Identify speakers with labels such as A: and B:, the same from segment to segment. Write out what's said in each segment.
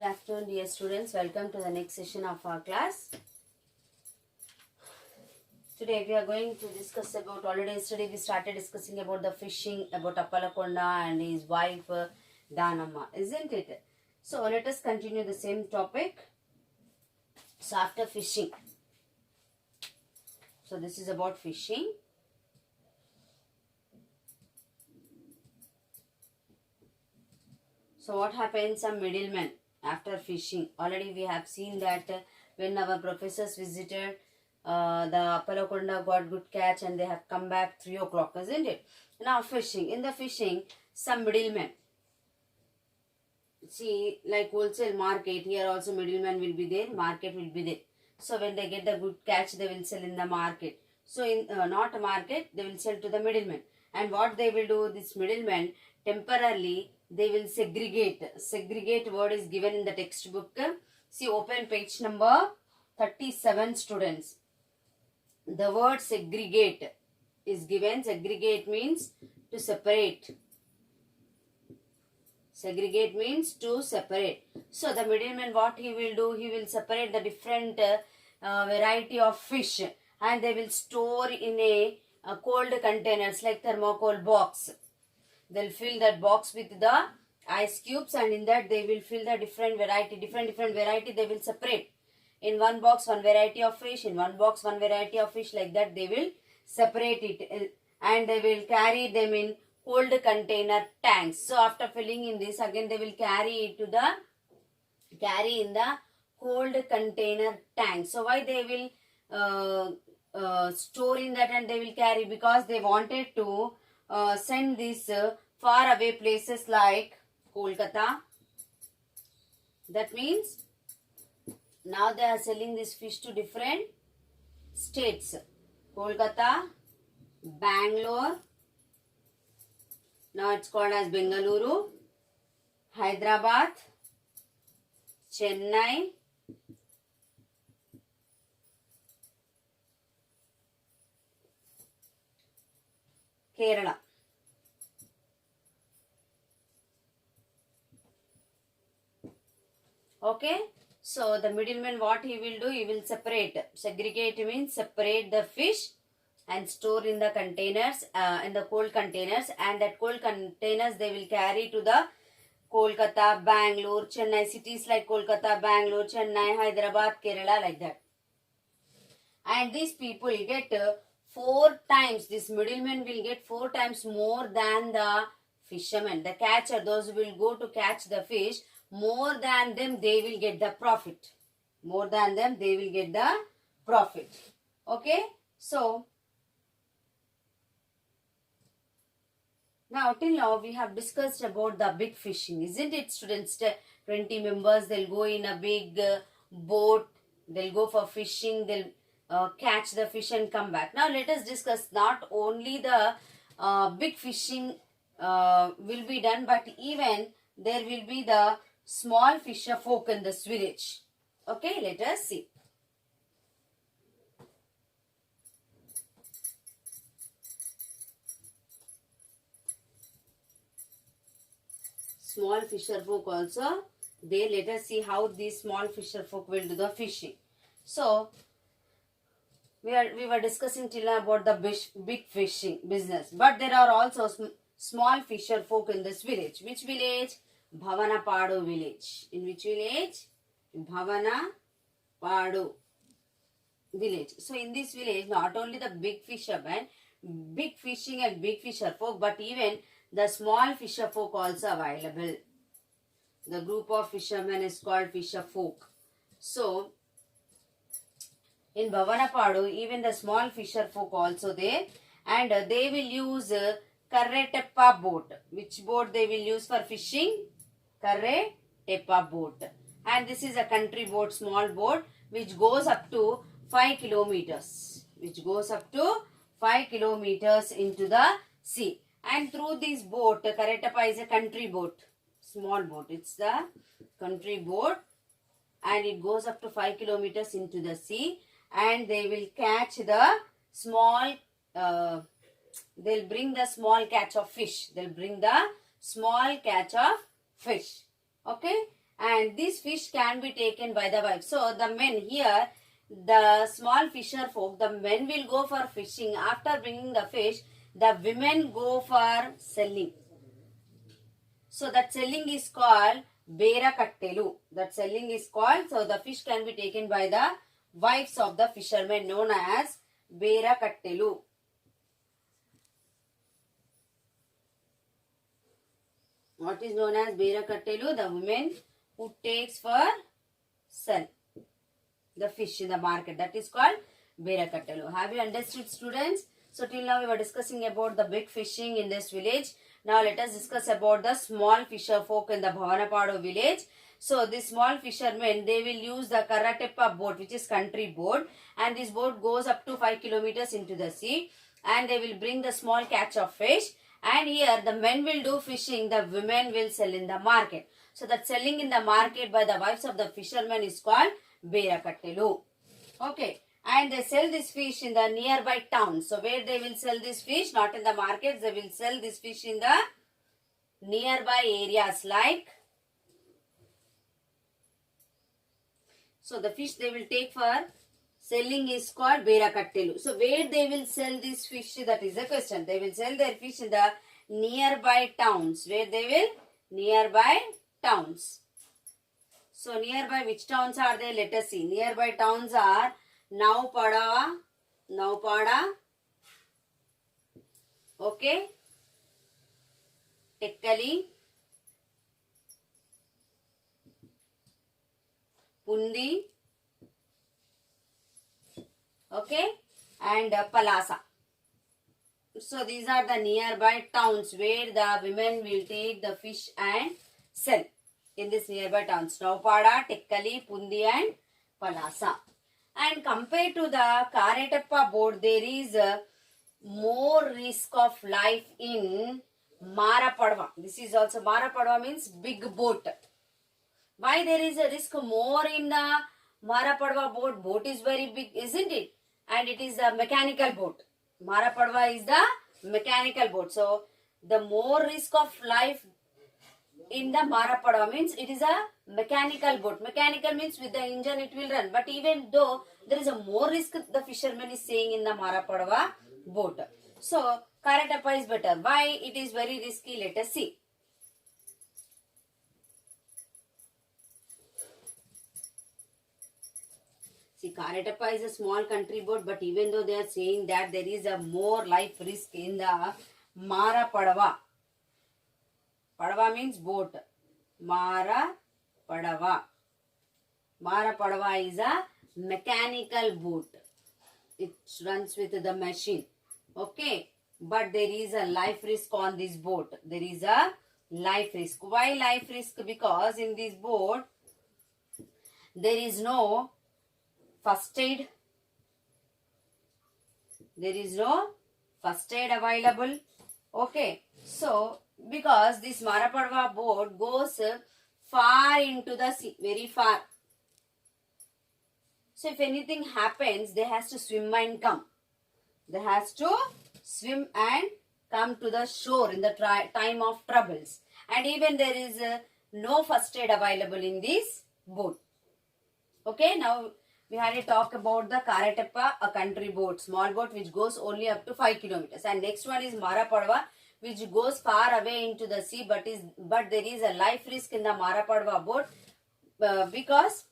A: Good afternoon, dear students. Welcome to the next session of our class. Today we are going to discuss about, already yesterday we started discussing about the fishing, about Appalakonda and his wife Danamma, isn't it? So let us continue the same topic. So after fishing, so this is about fishing. So what happens? Some middlemen after fishing. Already we have seen that when our professors visited the Appalakonda got good catch and they have come back 3 o'clock, isn't it? Now fishing. In the fishing, some middlemen. See, like wholesale market, here also middleman will be there, market will be there. So when they get the good catch, they will sell in the market. So in not market, they will sell to the middleman. And what they will do, this middleman, temporarily, they will segregate. Segregate word is given in the textbook. See, open page number 37, students. The word segregate is given. Segregate means to separate. Segregate means to separate. So the middleman, what he will do, he will separate the different variety of fish and they will store in a cold containers like thermocol box. They'll fill that box with the ice cubes and in that they will fill the different variety they will separate. In one box one variety of fish, in one box one variety of fish, like that they will separate it and they will carry them in cold container tanks. So after filling in this, again they will carry in the cold container tank. So why they will store in that and they will carry? Because they wanted to send this far away places like Kolkata. That means now they are selling this fish to different states. Kolkata, Bangalore, now it's called as Bengaluru, Hyderabad, Chennai, Kerala. Okay, so the middleman, what he will do, he will separate. Segregate means separate the fish and store in the containers, in the cold containers, and that cold containers they will carry to the Kolkata, Bangalore, Chennai, cities like Kolkata, Bangalore, Chennai, Hyderabad, Kerala, like that. And these people get 4 times, this middleman will get 4 times more than the fishermen. The catcher, those who will go to catch the fish, more than them they will get the profit. More than them they will get the profit. Okay, so now till now we have discussed about the big fishing, isn't it, students? 20 members, they'll go in a big boat, they'll go for fishing, they'll catch the fish and come back. Now let us discuss not only the big fishing will be done, but even there will be the small fisher folk in this village. Okay, let us see. Small fisher folk also, they, let us see how these small fisher folk will do the fishing. So we were discussing till now about the big fishing business, but there are also small fisher folk in this village. Which village? Bhavanapadu village. In which village? Bhavanapadu village. So in this village, not only the big fishermen, big fishing and big fisher folk, but even the small fisher folk also available. The group of fishermen is called fisher folk. So in Bhavanapadu, even the small fisher folk also there, and they will use Karre-Teppa boat. Which boat they will use for fishing? Karre-Teppa boat. And this is a country boat, small boat, which goes up to 5 kilometers. Which goes up to 5 kilometers into the sea. And through this boat, Karre-Teppa is a country boat, small boat. It's the country boat and it goes up to 5 kilometers into the sea. And they will catch the small, they'll bring the small catch of fish. They'll bring the small catch of fish. Okay. and this fish can be taken by the wife. So the men here, the small fisher folk, the men will go for fishing. After bringing the fish, the women go for selling. So that selling is called Bera Kattelu. That selling is called, so the fish can be taken by the wives of the fishermen, known as Bera Kattelu. What is known as Bera Kattelu? The women who takes for sell the fish in the market. That is called Bera Kattelu. Have you understood, students? So till now we were discussing about the big fishing in this village. Now let us discuss about the small fisher folk in the Bhavanapadu village. So these small fishermen, they will use the Karateppa boat, which is country boat, and this boat goes up to 5 kilometers into the sea, and they will bring the small catch of fish, and here the men will do fishing, the women will sell in the market. So that selling in the market by the wives of the fishermen is called Bera Kattelu. Okay. And they sell this fish in the nearby towns. So where they will sell this fish? Not in the markets. They will sell this fish in the nearby areas like. So the fish they will take for selling is called Bera Kattelu. So where they will sell this fish? That is the question. They will sell their fish in the nearby towns. Where they will? Nearby towns. So nearby which towns are they? Let us see. Nearby towns are Naupada, okay, Tekkali, Pundi, okay, and Palasa. So these are the nearby towns where the women will take the fish and sell in this nearby towns. Naupada, Tekkali, Pundi and Palasa. And compared to the Karateppa boat, there is more risk of life in Marapadva. This is also Marapadva means big boat. Why there is a risk more in the Marapadva boat? Boat is very big, isn't it? And it is a mechanical boat. Marapadva is the mechanical boat. So the more risk of life in the Marapadva means it is a mechanical boat. Mechanical means with the engine it will run. But even though there is a more risk, the fisherman is saying in the Marapadva boat. So Karateppa is better. Why it is very risky? Let us see. See, Karateppa is a small country boat, but even though they are saying that there is a more life risk in the Marapadva. Padava means boat. Marapadva. Marapadva is a mechanical boat. It runs with the machine. Okay. But there is a life risk on this boat. There is a life risk. Why life risk? Because in this boat, there is no first aid. There is no first aid available. Okay. So, because this Marapadva boat goes far into the sea, very far. So if anything happens, they has to swim and come. They has to swim and come to the shore in the time of troubles. And even there is no first aid available in this boat. Okay, now we had a talk about the Karateppa, a country boat, small boat which goes only up to 5 kilometers. And next one is Marapadva, which goes far away into the sea, but there is a life risk in the Marapadva boat because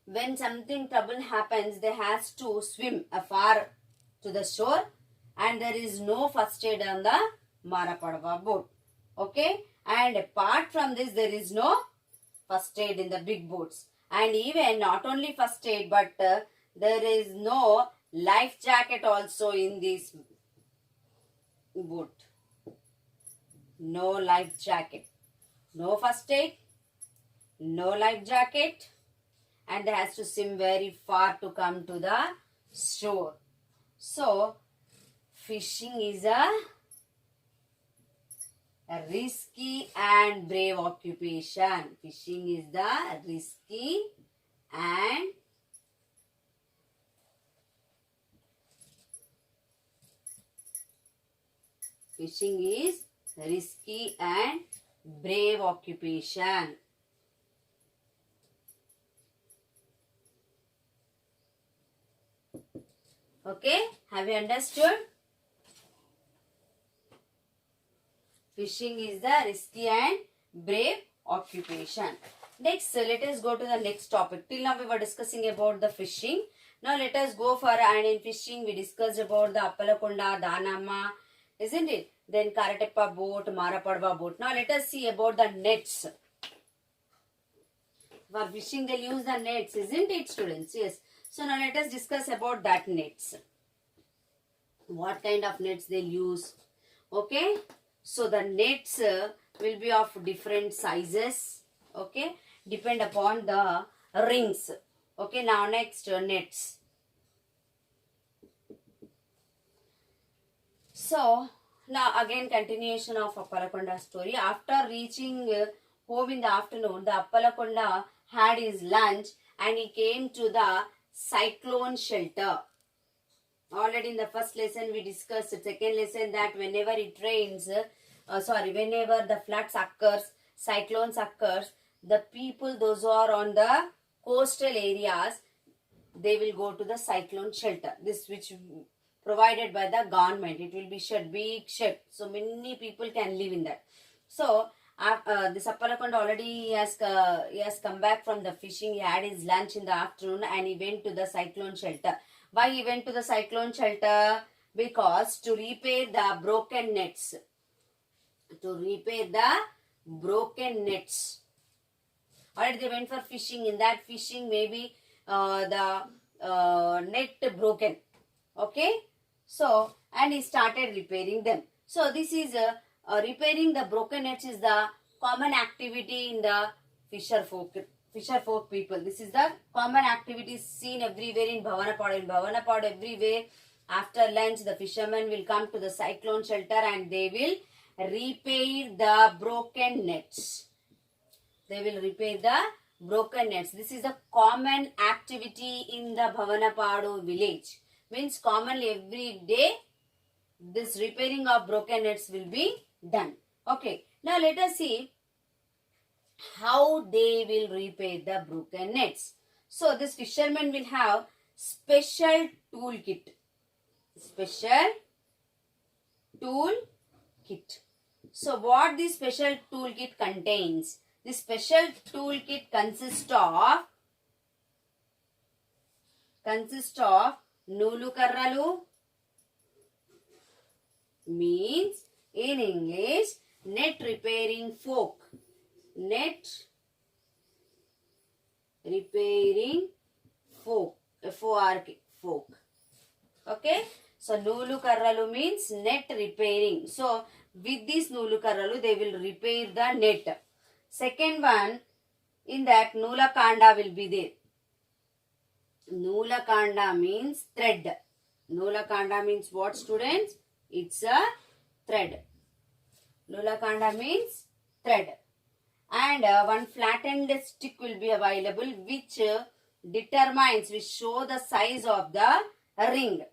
A: when something trouble happens, they has to swim far to the shore, and there is no first aid on the Marapadva boat. Okay, and apart from this, there is no first aid in the big boats, and even not only first aid, but there is no life jacket also in this boat. No life jacket, no first aid, no life jacket, and they has to swim very far to come to the shore. So fishing is a risky and brave occupation. Fishing is the risky and brave occupation. Okay, have you understood? Fishing is the risky and brave occupation. Next, let us go to the next topic. Till now we were discussing about the fishing. Now let us go for, and in fishing we discussed about the Appalakonda, Danama, isn't it? Then Karateppa boat, Marapadva boat. Now let us see about the nets. For fishing they'll use the nets, isn't it, students? Yes. So now let us discuss about that nets. What kind of nets they'll use? Okay. So the nets will be of different sizes. Okay. Depend upon the rings. Okay. Now next, nets. So now again continuation of Appalakonda story. After reaching home in the afternoon, the Appalakonda had his lunch and he came to the cyclone shelter. Already in the first lesson we discussed, second lesson, that whenever it rains, whenever the floods occurs, cyclones occurs, the people, those who are on the coastal areas, they will go to the cyclone shelter. This which provided by the government. It will be shed, big shed. So many people can live in that. So this Appalakonda already he has come back from the fishing. He had his lunch in the afternoon and he went to the cyclone shelter. Why he went to the cyclone shelter? Because to repair the broken nets. To repair the broken nets. Alright, they went for fishing. In that fishing, maybe the net broken. Okay. So, and he started repairing them. So, this is repairing the broken nets is the common activity in the fisher folk people. This is the common activity seen everywhere in Bhavanapadu. In Bhavanapadu, everywhere after lunch, the fishermen will come to the cyclone shelter and they will repair the broken nets. They will repair the broken nets. This is the common activity in the Bhavanapadu village. Means commonly every day this repairing of broken nets will be done. Okay. Now let us see how they will repair the broken nets. So this fishermen will have special toolkit. Special toolkit. So what this special toolkit contains? This special toolkit consists of Nulu Karralu, means in English net repairing fork. Net repairing fork. F-O-R-K, fork. Okay. So Nulu Karralu means net repairing. So with this Nulu Karralu they will repair the net. Second one, in that Nula Kanda will be there. Nula Kanda means thread. Nula Kanda means what, students? It's a thread. Nula Kanda means thread. And one flattened stick will be available which determines, which show the size of the ring.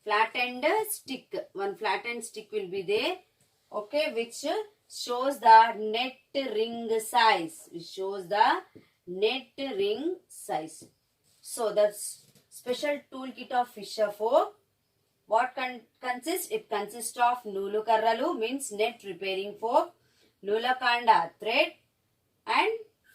A: Flattened stick. One flattened stick will be there. Okay, which shows the net ring size. Which shows the net ring size. So the special toolkit of fisher folk, what consists? It consists of Nulu Karralu means net repairing fork, Nula Kanda thread and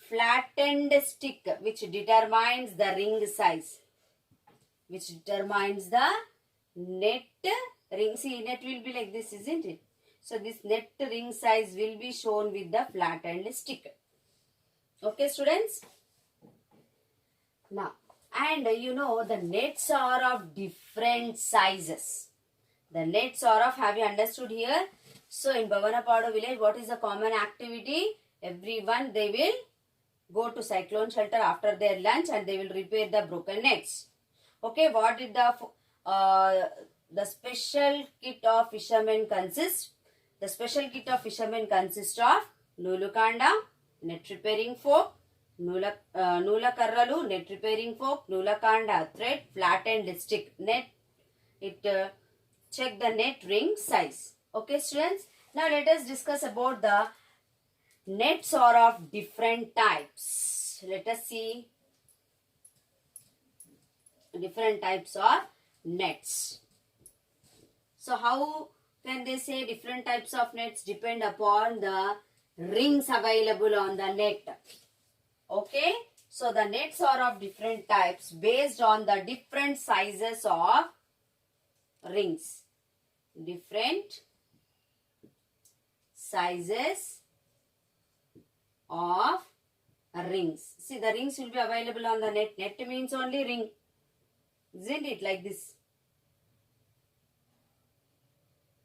A: flattened stick which determines the ring size. Which determines the net ring. See, net will be like this, isn't it? So this net ring size will be shown with the flattened stick. Okay, students? Now, and you know the nets are of different sizes. The nets are of, have you understood here? So in Bhavanapadu village, what is the common activity? Everyone, they will go to cyclone shelter after their lunch and they will repair the broken nets. Okay, what did the special kit of fishermen consist? The special kit of fishermen consists of Nulu Kanda, net repairing fork, Nula Karralu, net repairing fork, Nula Kanda thread, flattened stick. Net, it check the net ring size. Okay, students. Now let us discuss about the nets are of different types. Let us see different types of nets. So how can they say different types of nets depend upon the rings available on the net? Okay, so the nets are of different types based on the different sizes of rings. Different sizes of rings. See, the rings will be available on the net. Net means only ring. Isn't it like this?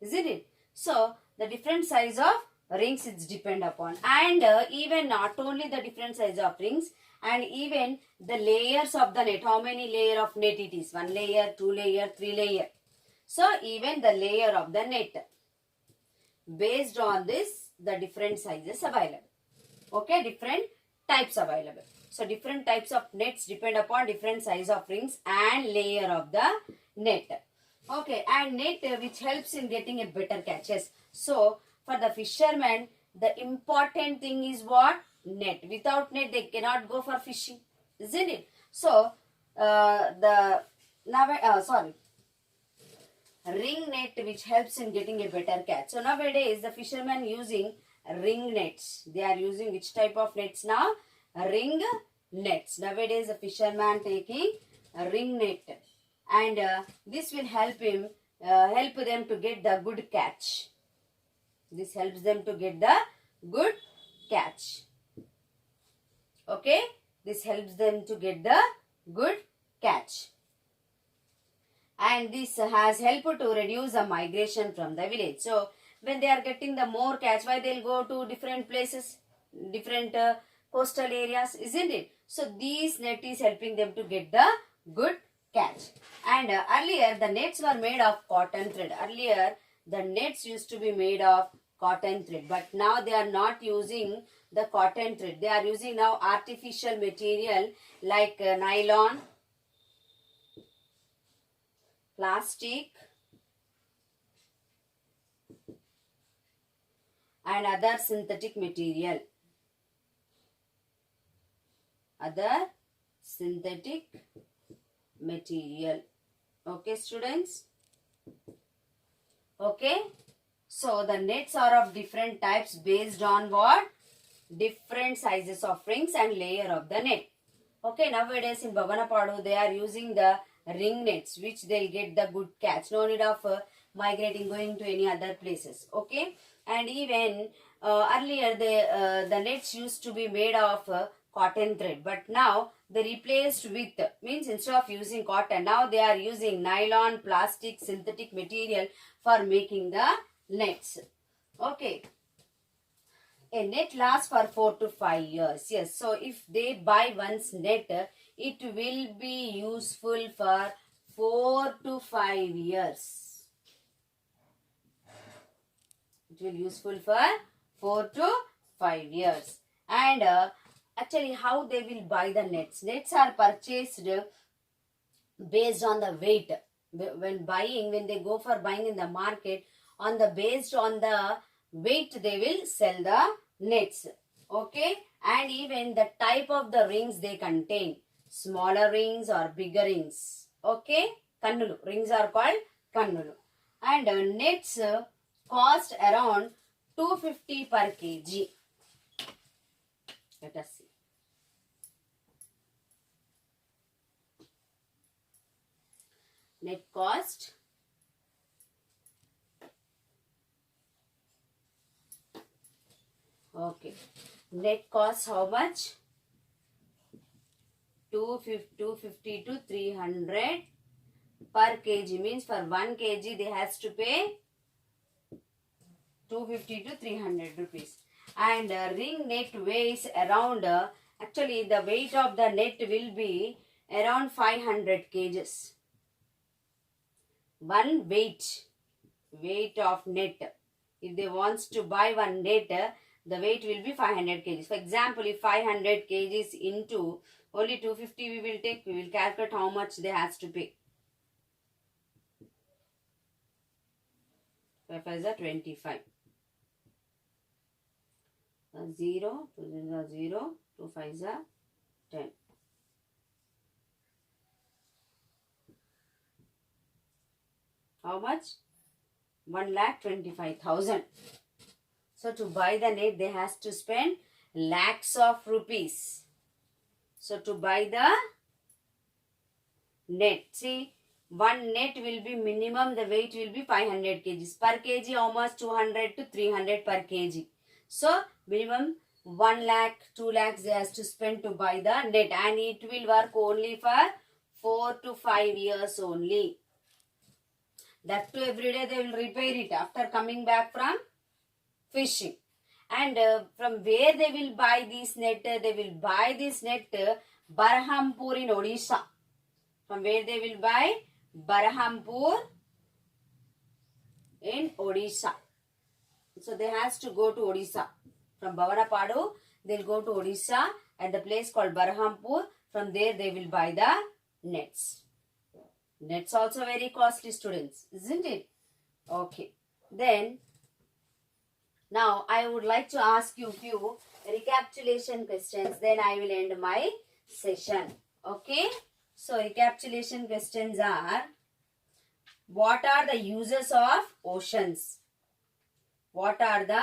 A: Isn't it? So, the different size of rings it's depend upon. And even not only the different size of rings, and even the layers of the net. How many layer of net it is? 1 layer, 2 layer, 3 layer. So, even the layer of the net. Based on this, the different sizes available. Okay, different types available. So, different types of nets depend upon different size of rings and layer of the net. Okay, and net which helps in getting a better catches. So, for the fishermen, the important thing is what? Net. Without net, they cannot go for fishing. Isn't it? So, ring net which helps in getting a better catch. So, nowadays, the fishermen using ring nets. They are using which type of nets now? Ring nets. Nowadays, the fisherman taking a ring net. And this will help them to get the good catch. This helps them to get the good catch. Okay, this helps them to get the good catch. And this has helped to reduce the migration from the village. So, when they are getting the more catch, why they'll go to different places, different coastal areas, isn't it? So, these net is helping them to get the good catch. And earlier, the nets were made of cotton thread. Earlier, the nets used to be made of cotton thread. But now, they are not using the cotton thread. They are using now artificial material like nylon, plastic, and other synthetic material. Other synthetic material. Okay, students? Okay. So, the nets are of different types based on what? Different sizes of rings and layer of the net. Okay, nowadays in Babanapadu, they are using the ring nets, which they'll get the good catch. No need of migrating, going to any other places. Okay, and even earlier the nets used to be made of cotton thread, but now they replaced with, means instead of using cotton, now they are using nylon, plastic, synthetic material for making the nets. Okay. A net lasts for 4 to 5 years. Yes, so if they buy once net, it will be useful for 4 to 5 years. It will be useful for 4 to 5 years. And actually, how they will buy the nets? Nets are purchased based on the weight. When they go for buying in the market, based on the weight, they will sell the nets. Okay, and even the type of the rings they contain, smaller rings or bigger rings. Okay, kannulu rings are called kannulu. And nets cost around 250 per kg. Let us see. Net cost okay. Net cost how much? 250 to 300 per kg. Means for 1 kg they has to pay 250 to 300 rupees. And ring net weighs around, actually the weight of the net will be around 500 kgs. One weight of net. If they wants to buy one net, the weight will be 500 kgs. For example, if 500 kgs into only 250 we will take, we will calculate how much they has to pay. 5 5 is 25. 0, 2 is 0, 2 5 is 10. How much? 1,25,000. So to buy the net, they has to spend lakhs of rupees. So to buy the net, see, one net will be minimum, the weight will be 500 kgs. Per kg, how much? 200 to 300 per kg. So minimum 1 lakh, 2 lakhs they has to spend to buy the net, and it will work only for 4 to 5 years only. That too, every day they will repair it after coming back from fishing. And from where they will buy this net? They will buy this net Berhampur in Odisha. From where they will buy? Berhampur in Odisha. So they has to go to Odisha. From Bavanapadu, they'll go to Odisha at the place called Berhampur. From there they will buy the nets. Nets also very costly, students, isn't it? Okay. Then, now I would like to ask you few recapitulation questions. Then I will end my session. Okay. So recapitulation questions are: what are the uses of oceans? What are the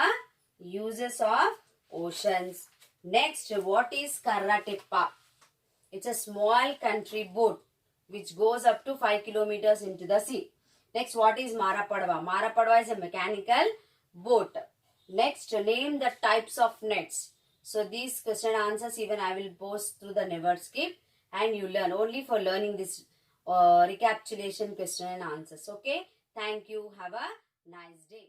A: uses of oceans? Next, what is Karrateppa? It's a small country boat which goes up to 5 kilometers into the sea. Next, what is Marapadva? Marapadva is a mechanical boat. Next, name the types of nets. So these question answers even I will post through the Never Skip, and you learn only for learning this recapitulation question and answers. Okay. Thank you. Have a nice day.